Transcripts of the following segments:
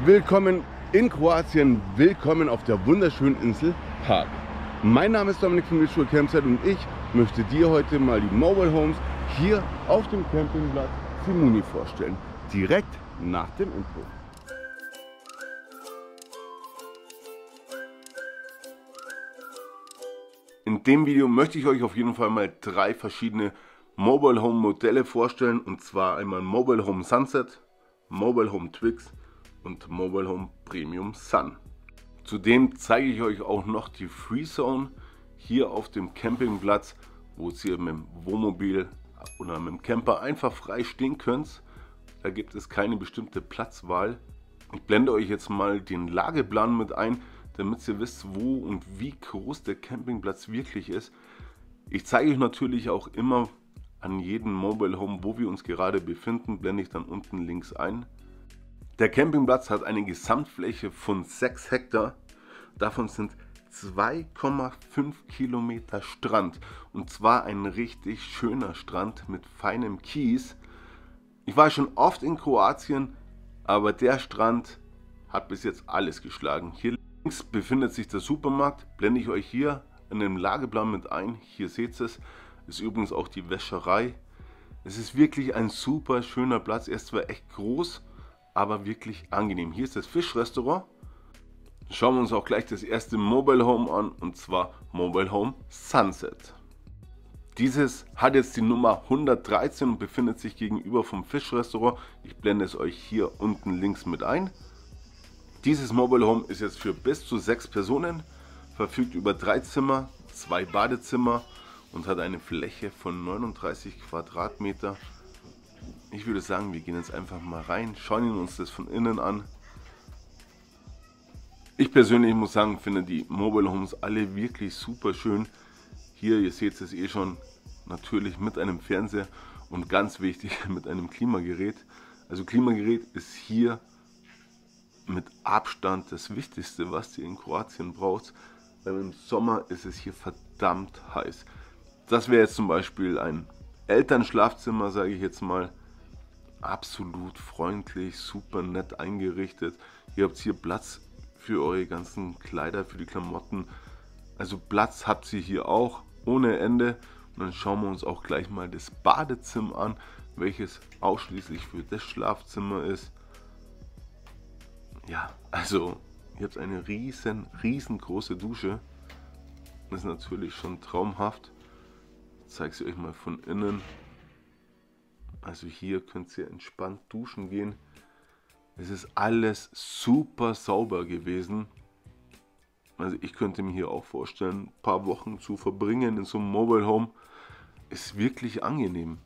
Willkommen in Kroatien, willkommen auf der wunderschönen Insel Hvar. Mein Name ist Dominik von Wildschule Campsite und ich möchte dir heute mal die Mobile Homes hier auf dem Campingplatz Simuni vorstellen. Direkt nach dem Intro. In dem Video möchte ich euch auf jeden Fall mal 3 verschiedene Mobile Home Modelle vorstellen, und zwar einmal Mobile Home Sunset, Mobile Home Twix und Mobile Home Premium Sun. Zudem zeige ich euch auch noch die Free Zone hier auf dem Campingplatz, wo ihr mit dem Wohnmobil oder mit dem Camper einfach frei stehen könnt. Da gibt es keine bestimmte Platzwahl. Ich blende euch jetzt mal den Lageplan mit ein, damit ihr wisst, wo und wie groß der Campingplatz wirklich ist. Ich zeige euch natürlich auch immer an jedem Mobile Home, wo wir uns gerade befinden, blende ich dann unten links ein. Der Campingplatz hat eine Gesamtfläche von 6 Hektar. Davon sind 2,5 Kilometer Strand. Und zwar ein richtig schöner Strand mit feinem Kies. Ich war schon oft in Kroatien, aber der Strand hat bis jetzt alles geschlagen. Hier links befindet sich der Supermarkt, blende ich euch hier in dem Lageplan mit ein. Hier seht ihr es, ist übrigens auch die Wäscherei. Es ist wirklich ein super schöner Platz. Er ist zwar echt groß, aber wirklich angenehm. Hier ist das Fischrestaurant. Schauen wir uns auch gleich das erste Mobile Home an, und zwar Mobile Home Sunset. Dieses hat jetzt die Nummer 113 und befindet sich gegenüber vom Fischrestaurant. Ich blende es euch hier unten links mit ein. Dieses Mobile Home ist jetzt für bis zu 6 Personen, verfügt über 3 Zimmer, 2 Badezimmer und hat eine Fläche von 39 Quadratmeter. Ich würde sagen, wir gehen jetzt einfach mal rein, schauen uns das von innen an. Ich persönlich muss sagen, finde die Mobile Homes alle wirklich super schön. Hier, ihr seht es eh schon, natürlich mit einem Fernseher und ganz wichtig mit einem Klimagerät. Also Klimagerät ist hier mit Abstand das Wichtigste, was ihr in Kroatien braucht, weil im Sommer ist es hier verdammt heiß. Das wäre jetzt zum Beispiel ein Elternschlafzimmer, sage ich jetzt mal. Absolut freundlich, super nett eingerichtet. Ihr habt hier Platz für eure ganzen Kleider, für die Klamotten. Also Platz habt ihr hier auch ohne Ende. Und dann schauen wir uns auch gleich mal das Badezimmer an, welches ausschließlich für das Schlafzimmer ist. Ja, also ihr habt eine riesengroße Dusche. Das ist natürlich schon traumhaft. Ich zeige es euch mal von innen. Also hier könnt ihr entspannt duschen gehen. Es ist alles super sauber gewesen. Also ich könnte mir hier auch vorstellen, ein paar Wochen zu verbringen in so einem Mobile Home. Ist wirklich angenehm.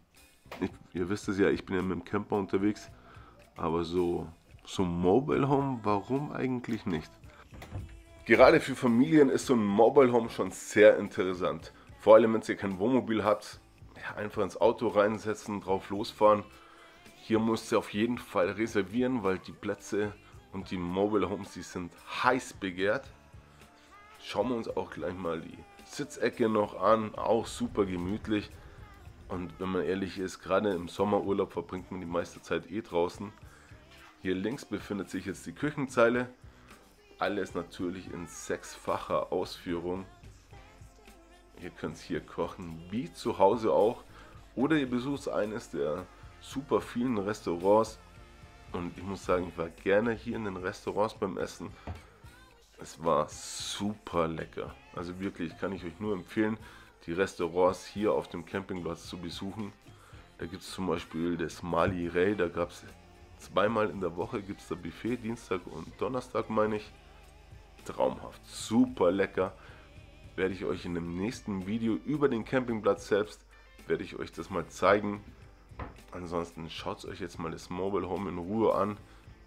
Ihr wisst es ja, ich bin ja mit dem Camper unterwegs. Aber so ein Mobile Home, warum eigentlich nicht? Gerade für Familien ist so ein Mobile Home schon sehr interessant. Vor allem, wenn ihr kein Wohnmobil habt, ja, einfach ins Auto reinsetzen, drauf losfahren. Hier müsst ihr auf jeden Fall reservieren, weil die Plätze und die Mobile Homes, die sind heiß begehrt. Schauen wir uns auch gleich mal die Sitzecke noch an, auch super gemütlich. Und wenn man ehrlich ist, gerade im Sommerurlaub verbringt man die meiste Zeit eh draußen. Hier links befindet sich jetzt die Küchenzeile. Alles natürlich in 6-facher Ausführung. Ihr könnt hier kochen, wie zu Hause auch. Oder ihr besucht eines der super vielen Restaurants. Und ich muss sagen, ich war gerne hier in den Restaurants beim Essen. Es war super lecker. Also wirklich, kann ich euch nur empfehlen, die Restaurants hier auf dem Campingplatz zu besuchen. Da gibt es zum Beispiel das Mali Rey, da gab es zweimal in der Woche gibt es da Buffet, Dienstag und Donnerstag meine ich. Traumhaft, super lecker. Werde ich euch in dem nächsten Video über den Campingplatz selbst, werde ich euch das mal zeigen. Ansonsten schaut euch jetzt mal das Mobile Home in Ruhe an.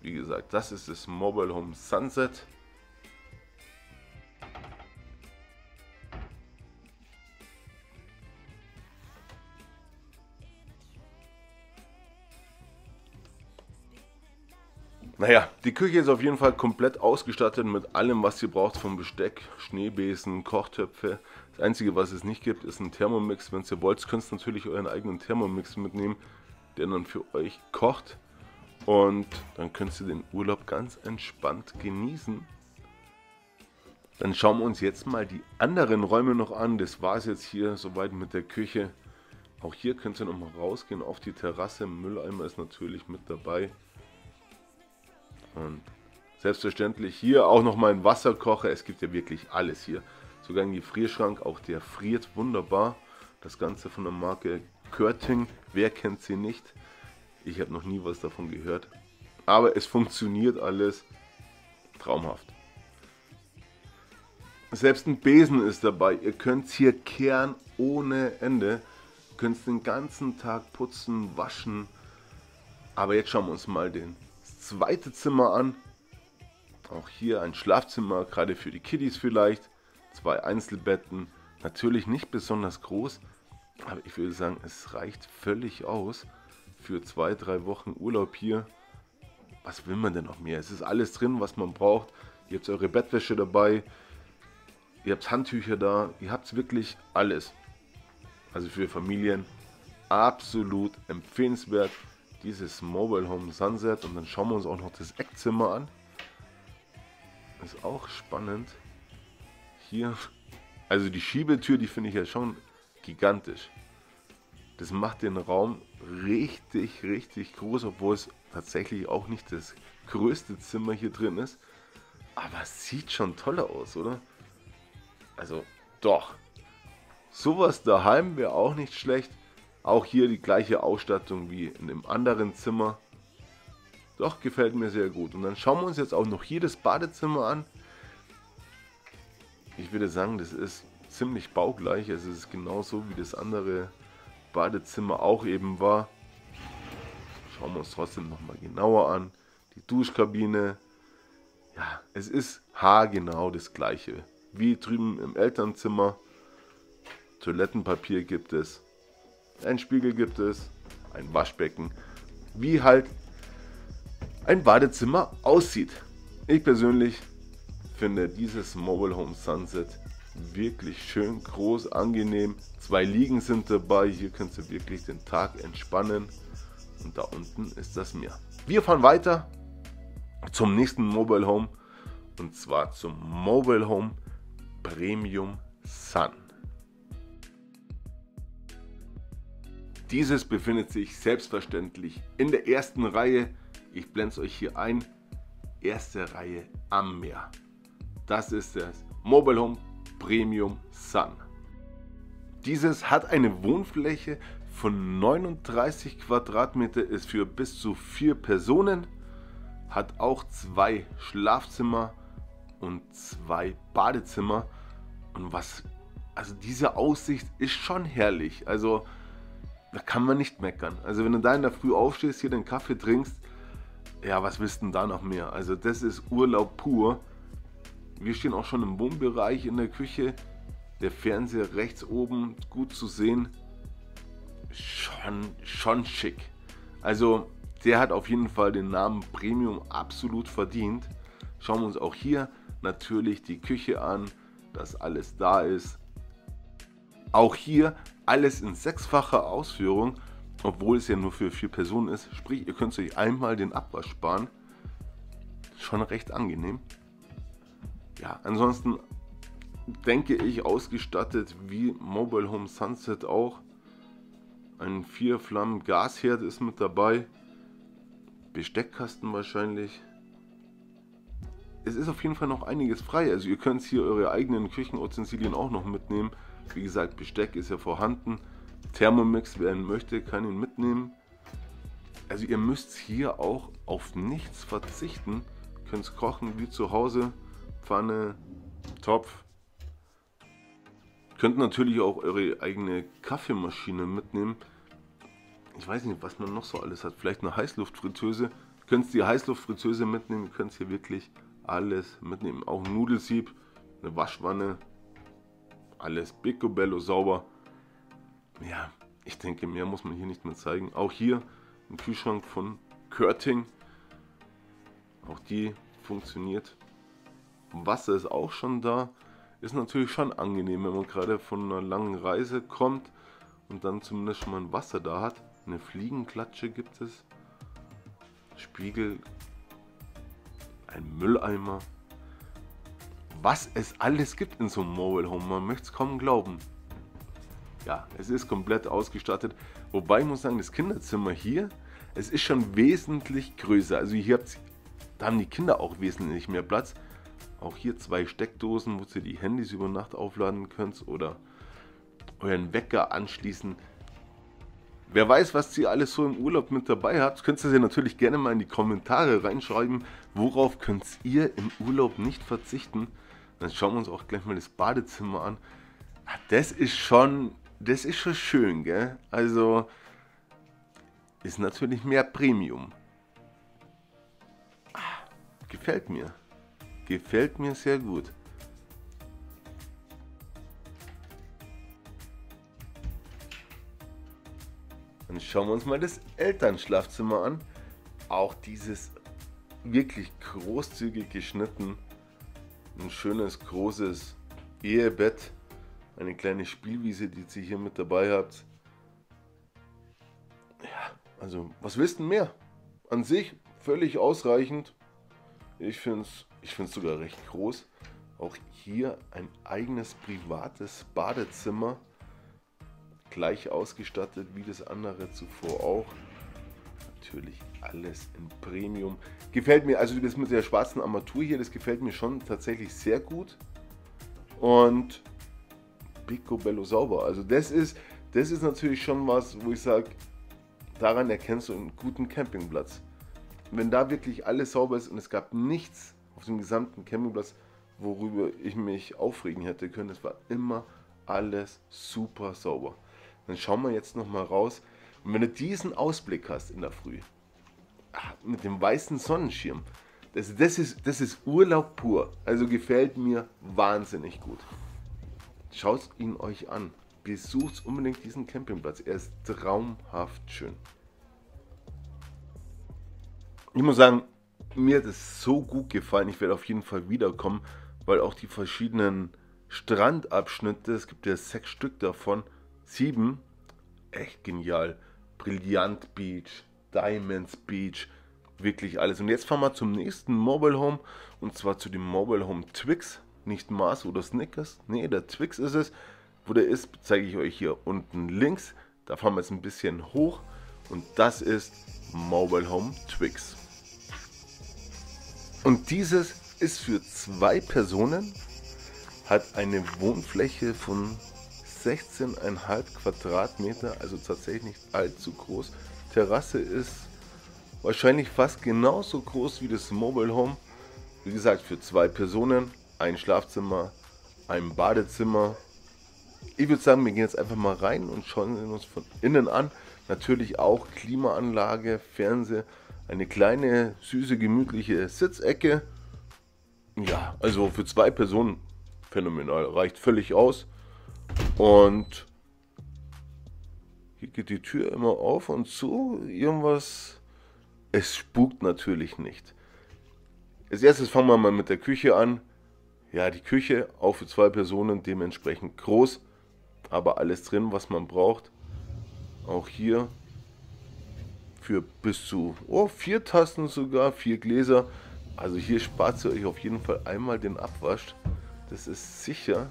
Wie gesagt, das ist das Mobile Home Sunset. Naja, die Küche ist auf jeden Fall komplett ausgestattet mit allem, was ihr braucht, vom Besteck, Schneebesen, Kochtöpfe. Das Einzige, was es nicht gibt, ist ein Thermomix. Wenn ihr wollt, könnt ihr natürlich euren eigenen Thermomix mitnehmen, der dann für euch kocht. Und dann könntest du den Urlaub ganz entspannt genießen. Dann schauen wir uns jetzt mal die anderen Räume noch an. Das war es jetzt hier soweit mit der Küche. Auch hier könnt ihr nochmal rausgehen auf die Terrasse. Mülleimer ist natürlich mit dabei. Und selbstverständlich hier auch nochmal ein Wasserkocher. Es gibt ja wirklich alles hier. Sogar ein Gefrierschrank, auch der friert wunderbar. Das Ganze von der Marke Körting. Wer kennt sie nicht? Ich habe noch nie was davon gehört. Aber es funktioniert alles traumhaft. Selbst ein Besen ist dabei. Ihr könnt hier kehren ohne Ende. Ihr könnt den ganzen Tag putzen, waschen. Aber jetzt schauen wir uns mal das zweite Zimmer an. Auch hier ein Schlafzimmer, gerade für die Kiddies vielleicht. 2 Einzelbetten. Natürlich nicht besonders groß. Aber ich würde sagen, es reicht völlig aus für 2-3 Wochen Urlaub hier. Was will man denn noch mehr? Es ist alles drin, was man braucht. Ihr habt eure Bettwäsche dabei. Ihr habt Handtücher da, ihr habt wirklich alles. Also für Familien absolut empfehlenswert, dieses Mobile Home Sunset. Und dann schauen wir uns auch noch das Eckzimmer an. Ist auch spannend. Hier, also die Schiebetür, die finde ich ja schon gigantisch. Das macht den Raum richtig, richtig groß, obwohl es tatsächlich auch nicht das größte Zimmer hier drin ist. Aber es sieht schon toll aus, oder? Also doch, sowas daheim wäre auch nicht schlecht. Auch hier die gleiche Ausstattung wie in dem anderen Zimmer. Doch, gefällt mir sehr gut. Und dann schauen wir uns jetzt auch noch hier das Badezimmer an. Ich würde sagen, das ist ziemlich baugleich. Also es ist genauso wie das andere Badezimmer auch eben war. Schauen wir uns trotzdem nochmal genauer an. Die Duschkabine. Ja, es ist haargenau das gleiche. Wie drüben im Elternzimmer. Toilettenpapier gibt es. Ein Spiegel gibt es. Ein Waschbecken. Wie halt ein Badezimmer aussieht. Ich persönlich finde dieses Mobile Home Sunset wirklich schön, groß, angenehm. 2 Liegen sind dabei. Hier könnt ihr wirklich den Tag entspannen. Und da unten ist das Meer. Wir fahren weiter zum nächsten Mobile Home. Und zwar zum Mobile Home Premium Sun. Dieses befindet sich selbstverständlich in der ersten Reihe. Ich blende es euch hier ein. Erste Reihe am Meer. Das ist das Mobile Home Premium Sun. Dieses hat eine Wohnfläche von 39 Quadratmeter, ist für bis zu 4 Personen, hat auch 2 Schlafzimmer und 2 Badezimmer. Und also diese Aussicht ist schon herrlich. Also da kann man nicht meckern. Also wenn du da in der Früh aufstehst, hier den Kaffee trinkst, ja, was willst du denn da noch mehr? Also das ist Urlaub pur. Wir stehen auch schon im Wohnbereich in der Küche. Der Fernseher rechts oben, gut zu sehen. Schon schick. Also der hat auf jeden Fall den Namen Premium absolut verdient. Schauen wir uns auch hier natürlich die Küche an, dass alles da ist. Auch hier alles in 6-facher Ausführung, obwohl es ja nur für 4 Personen ist. Sprich, ihr könnt euch einmal den Abwasch sparen. Schon recht angenehm. Ja, ansonsten denke ich ausgestattet wie Mobile Home Sunset auch. Ein 4-Flammen Gasherd ist mit dabei. Besteckkasten wahrscheinlich. Es ist auf jeden Fall noch einiges frei. Also ihr könnt hier eure eigenen Küchenutensilien auch noch mitnehmen. Wie gesagt, Besteck ist ja vorhanden. Thermomix, wer ihn möchte, kann ihn mitnehmen. Also ihr müsst hier auch auf nichts verzichten. Ihr könnt kochen wie zu Hause. Pfanne, Topf. Ihr könnt natürlich auch eure eigene Kaffeemaschine mitnehmen. Ich weiß nicht, was man noch so alles hat. Vielleicht eine Heißluftfritteuse. Ihr könnt die Heißluftfritteuse mitnehmen. Ihr könnt hier wirklich alles mitnehmen. Auch ein Nudelsieb, eine Waschwanne. Alles picobello sauber. Ja, ich denke, mehr muss man hier nicht mehr zeigen. Auch hier ein Kühlschrank von Körting. Auch die funktioniert. Wasser ist auch schon da. Ist natürlich schon angenehm, wenn man gerade von einer langen Reise kommt und dann zumindest schon mal ein Wasser da hat. Eine Fliegenklatsche gibt es. Spiegel, ein Mülleimer. Was es alles gibt in so einem Mobile Home, man möchte es kaum glauben. Ja, es ist komplett ausgestattet. Wobei ich muss sagen, das Kinderzimmer hier, es ist schon wesentlich größer. Also hier da haben die Kinder auch wesentlich mehr Platz. Auch hier 2 Steckdosen, wo ihr die Handys über Nacht aufladen könnt oder euren Wecker anschließen. Wer weiß, was ihr alles so im Urlaub mit dabei habt, könnt ihr natürlich gerne mal in die Kommentare reinschreiben, worauf könnt ihr im Urlaub nicht verzichten. Dann schauen wir uns auch gleich mal das Badezimmer an. Das ist schon schön, gell? Also ist natürlich mehr Premium. Gefällt mir. Gefällt mir sehr gut. Dann schauen wir uns mal das Elternschlafzimmer an. Auch dieses wirklich großzügig geschnitten. Ein schönes, großes Ehebett. Eine kleine Spielwiese, die ihr hier mit dabei habt. Ja, also was willst du mehr? An sich völlig ausreichend. Ich finde es sogar recht groß. Auch hier ein eigenes privates Badezimmer. Gleich ausgestattet wie das andere zuvor auch. Natürlich alles in Premium. Gefällt mir, also das mit der schwarzen Armatur hier, das gefällt mir schon tatsächlich sehr gut. Und picobello sauber. Also das ist natürlich schon was, wo ich sage, daran erkennst du einen guten Campingplatz. Wenn da wirklich alles sauber ist und es gab nichts auf dem gesamten Campingplatz, worüber ich mich aufregen hätte können, es war immer alles super sauber. Dann schauen wir jetzt noch mal raus. Und wenn du diesen Ausblick hast in der Früh, mit dem weißen Sonnenschirm, das ist Urlaub pur. Also gefällt mir wahnsinnig gut. Schaut ihn euch an. Besucht unbedingt diesen Campingplatz. Er ist traumhaft schön. Ich muss sagen, mir hat es so gut gefallen. Ich werde auf jeden Fall wiederkommen, weil auch die verschiedenen Strandabschnitte, es gibt ja 6 Stück davon, 7, echt genial. Brillant Beach, Diamonds Beach, wirklich alles. Und jetzt fahren wir zum nächsten Mobile Home, und zwar zu dem Mobile Home Twix, nicht Mars oder Snickers, nee, der Twix ist es. Wo der ist, zeige ich euch hier unten links. Da fahren wir jetzt ein bisschen hoch, und das ist Mobile Home Twix. Und dieses ist für 2 Personen, hat eine Wohnfläche von 16,5 Quadratmeter, also tatsächlich nicht allzu groß. Terrasse ist wahrscheinlich fast genauso groß wie das Mobile Home. Wie gesagt, für 2 Personen, ein Schlafzimmer, ein Badezimmer. Ich würde sagen, wir gehen jetzt einfach mal rein und schauen uns von innen an. Natürlich auch Klimaanlage, Fernseher, eine kleine, süße, gemütliche Sitzecke. Ja, also für 2 Personen phänomenal, reicht völlig aus. Und hier geht die Tür immer auf und zu. Irgendwas, es spukt natürlich nicht. Als erstes fangen wir mal mit der Küche an. Ja, die Küche auch für 2 Personen, dementsprechend groß, aber alles drin, was man braucht. Auch hier für bis zu 4 Tassen sogar, 4 Gläser. Also hier spart ihr euch auf jeden Fall einmal den Abwasch. Das ist sicher.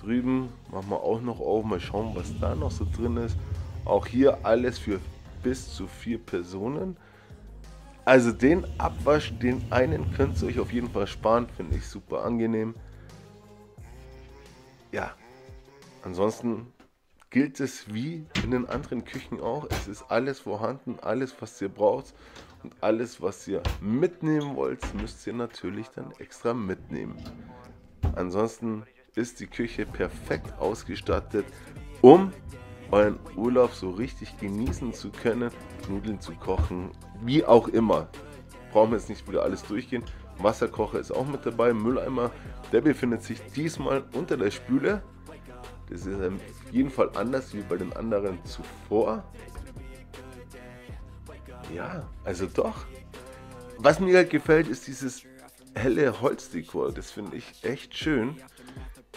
Drüben machen wir auch noch auf, mal schauen, was da noch so drin ist. Auch hier alles für bis zu 4 Personen. Also den Abwasch, den einen könnt ihr euch auf jeden Fall sparen, finde ich super angenehm. Ja, ansonsten gilt es wie in den anderen Küchen auch. Es ist alles vorhanden, alles was ihr braucht, und alles was ihr mitnehmen wollt, müsst ihr natürlich dann extra mitnehmen. Ansonsten ist die Küche perfekt ausgestattet, um euren Urlaub so richtig genießen zu können, Nudeln zu kochen, wie auch immer. Brauchen wir jetzt nicht wieder alles durchgehen. Wasserkocher ist auch mit dabei, Mülleimer, der befindet sich diesmal unter der Spüle. Das ist auf jeden Fall anders wie bei den anderen zuvor. Ja, also doch. Was mir halt gefällt, ist dieses helle Holzdekor. Das finde ich echt schön.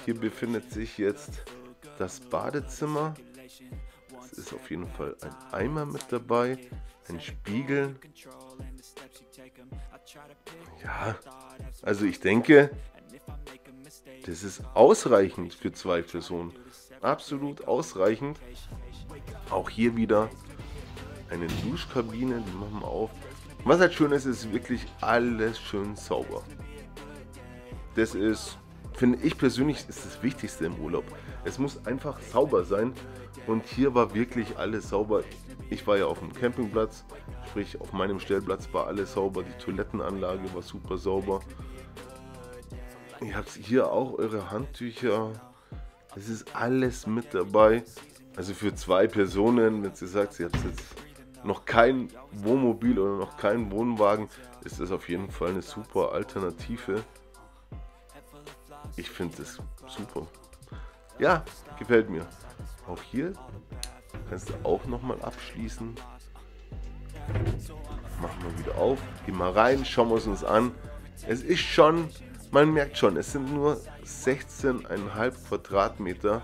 Hier befindet sich jetzt das Badezimmer. Es ist auf jeden Fall ein Eimer mit dabei. ein Spiegel. Ja, also ich denke, das ist ausreichend für 2 Personen. Absolut ausreichend. Auch hier wieder eine Duschkabine, die machen wir auf. Was halt schön ist, ist wirklich alles schön sauber. Das ist, finde ich persönlich, ist das Wichtigste im Urlaub. Es muss einfach sauber sein und hier war wirklich alles sauber. Ich war ja auf dem Campingplatz, sprich auf meinem Stellplatz war alles sauber, die Toilettenanlage war super sauber. Ihr habt hier auch eure Handtücher, es ist alles mit dabei. Also für 2 Personen, wenn ihr sagt, ihr habt jetzt noch kein Wohnmobil oder noch keinen Wohnwagen, ist das auf jeden Fall eine super Alternative. Ich finde das super. Ja, gefällt mir. Auch hier kannst du auch nochmal abschließen. Machen wir wieder auf, gehen mal rein, schauen wir es uns an. Es ist schon, man merkt schon, es sind nur 16,5 Quadratmeter.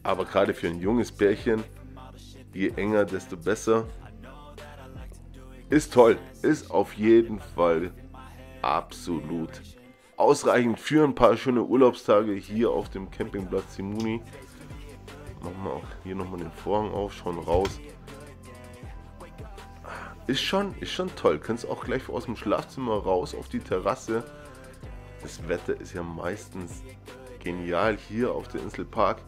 Aber gerade für ein junges Pärchen, je enger, desto besser. Ist toll, ist auf jeden Fall absolut ausreichend für ein paar schöne Urlaubstage hier auf dem Campingplatz Simuni. Machen wir auch hier nochmal den Vorhang auf, schauen raus. Ist schon toll. Kannst auch gleich aus dem Schlafzimmer raus auf die Terrasse. Das Wetter ist ja meistens genial hier auf der Insel Park.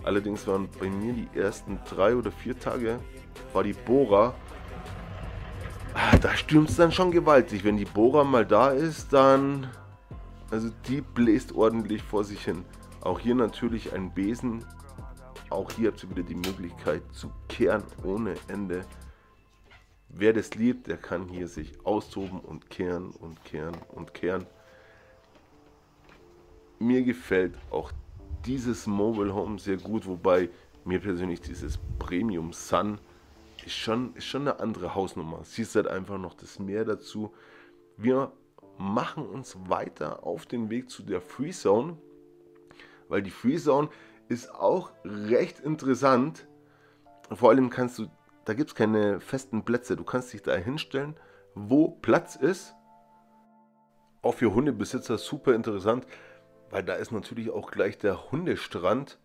Allerdings waren bei mir die ersten 3 oder 4 Tage, war die Bora. Da stürmt es dann schon gewaltig. Wenn die Bora mal da ist, dann, also die bläst ordentlich vor sich hin. Auch hier natürlich ein Besen. Auch hier habt ihr wieder die Möglichkeit zu kehren ohne Ende. Wer das liebt, der kann hier sich austoben und kehren und kehren und kehren. Mir gefällt auch dieses Mobile Home sehr gut, wobei mir persönlich dieses Premium Sun ist schon eine andere Hausnummer. Siehst halt einfach noch das Meer dazu. Wir machen uns weiter auf den Weg zu der Free Zone, weil die Free Zone ist auch recht interessant. Vor allem kannst du, da gibt es keine festen Plätze. Du kannst dich da hinstellen, wo Platz ist. Auch für Hundebesitzer super interessant, weil da ist natürlich auch gleich der Hundestrand.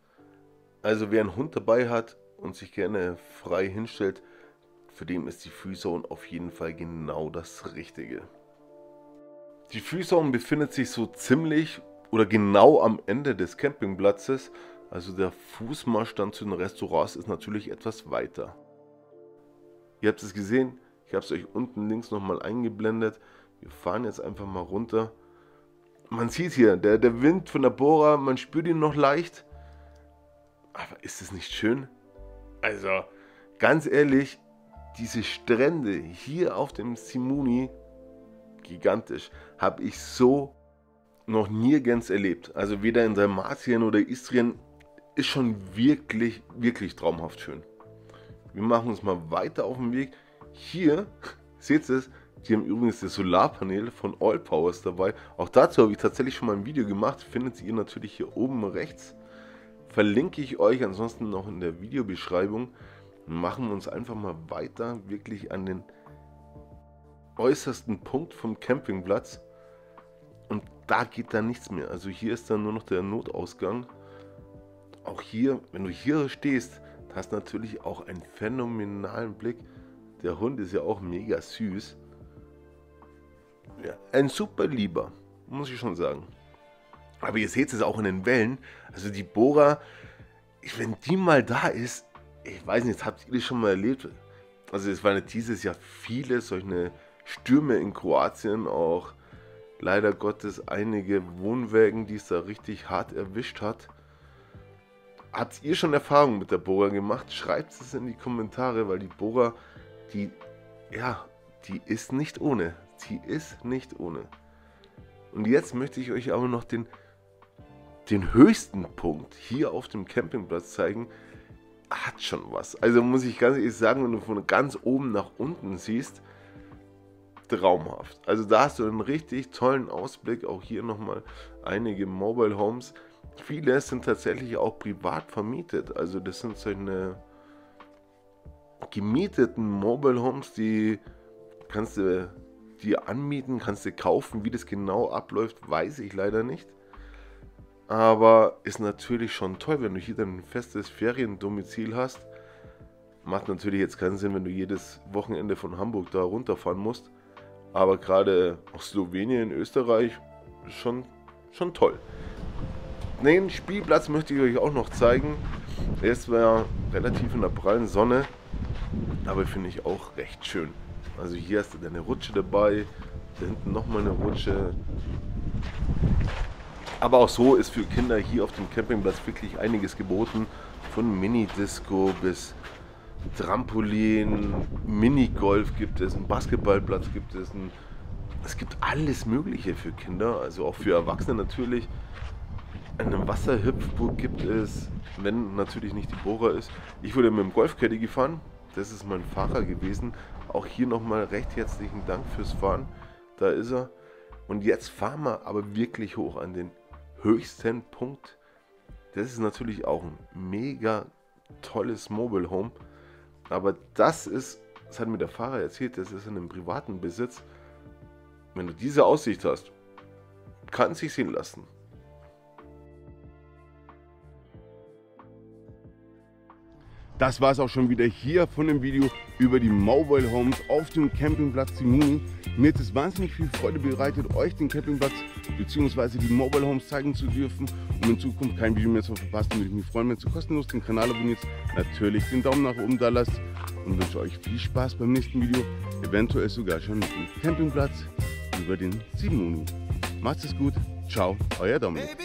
Also wer einen Hund dabei hat und sich gerne frei hinstellt, für den ist die Free Zone auf jeden Fall genau das Richtige. Die Free Zone befindet sich so ziemlich oder genau am Ende des Campingplatzes. Also der Fußmarsch dann zu den Restaurants ist natürlich etwas weiter. Ihr habt es gesehen, ich habe es euch unten links nochmal eingeblendet. Wir fahren jetzt einfach mal runter. Man sieht hier, der Wind von der Bora, man spürt ihn noch leicht. Aber ist es nicht schön? Also, ganz ehrlich, diese Strände hier auf dem Simuni, gigantisch, habe ich so noch nirgends erlebt. Also weder in Dalmatien oder Istrien, ist schon wirklich, wirklich traumhaft schön. Wir machen uns mal weiter auf den Weg. Hier, seht ihr es, die haben übrigens das Solarpanel von All Powers dabei. Auch dazu habe ich tatsächlich schon mal ein Video gemacht. Findet ihr natürlich hier oben rechts. Verlinke ich euch ansonsten noch in der Videobeschreibung. Machen wir uns einfach mal weiter, wirklich an den äußersten Punkt vom Campingplatz. Und da geht dann nichts mehr. Also hier ist dann nur noch der Notausgang. Auch hier, wenn du hier stehst, hast du natürlich auch einen phänomenalen Blick. Der Hund ist ja auch mega süß. Ja, ein super Lieber, muss ich schon sagen. Aber ihr seht es auch in den Wellen. Also die Bora, wenn die mal da ist, ich weiß nicht, habt ihr das schon mal erlebt? Also es waren dieses Jahr viele solche Stürme in Kroatien, auch leider Gottes einige Wohnwägen, die es da richtig hart erwischt hat. Habt ihr schon Erfahrungen mit der Bora gemacht? Schreibt es in die Kommentare, weil die Bora, die ist nicht ohne. Die ist nicht ohne. Und jetzt möchte ich euch aber noch den höchsten Punkt hier auf dem Campingplatz zeigen. Hat schon was. Also muss ich ganz ehrlich sagen, wenn du von ganz oben nach unten siehst, traumhaft. Also da hast du einen richtig tollen Ausblick. Auch hier nochmal einige Mobile Homes. Viele sind tatsächlich auch privat vermietet. Also das sind solche gemieteten Mobile Homes, die kannst du dir anmieten, kannst du kaufen. Wie das genau abläuft, weiß ich leider nicht. Aber ist natürlich schon toll, wenn du hier dann ein festes Feriendomizil hast. Macht natürlich jetzt keinen Sinn, wenn du jedes Wochenende von Hamburg da runterfahren musst. Aber gerade auch Slowenien, Österreich, schon toll. Den Spielplatz möchte ich euch auch noch zeigen. Er ist zwar relativ in der prallen Sonne, aber finde ich auch recht schön. Also hier hast du deine Rutsche dabei, da hinten nochmal eine Rutsche. Aber auch so ist für Kinder hier auf dem Campingplatz wirklich einiges geboten. Von Mini-Disco bis Trampolin, Minigolf gibt es, einen Basketballplatz gibt es. Es gibt alles Mögliche für Kinder, also auch für Erwachsene natürlich. Eine Wasserhüpfburg gibt es, wenn natürlich nicht die Bohrer ist. Ich wurde mit dem Golfcaddy gefahren, das ist mein Fahrer gewesen. Auch hier nochmal recht herzlichen Dank fürs Fahren, da ist er. Und jetzt fahren wir aber wirklich hoch an den höchsten Punkt. Das ist natürlich auch ein mega tolles Mobile Home. Aber das hat mir der Fahrer erzählt, das ist in einem privaten Besitz. Wenn du diese Aussicht hast, kann es sich sehen lassen. Das war es auch schon wieder hier von dem Video über die Mobile Homes auf dem Campingplatz Simuni. Mir hat es wahnsinnig viel Freude bereitet, euch den Campingplatz bzw. die Mobile Homes zeigen zu dürfen, um in Zukunft kein Video mehr zu verpassen. Würde ich mich freuen, wenn ihr kostenlos den Kanal abonniert, natürlich den Daumen nach oben da lasst und wünsche euch viel Spaß beim nächsten Video, eventuell sogar schon mit dem Campingplatz über den Simuni. Macht es gut, ciao, euer Dominik.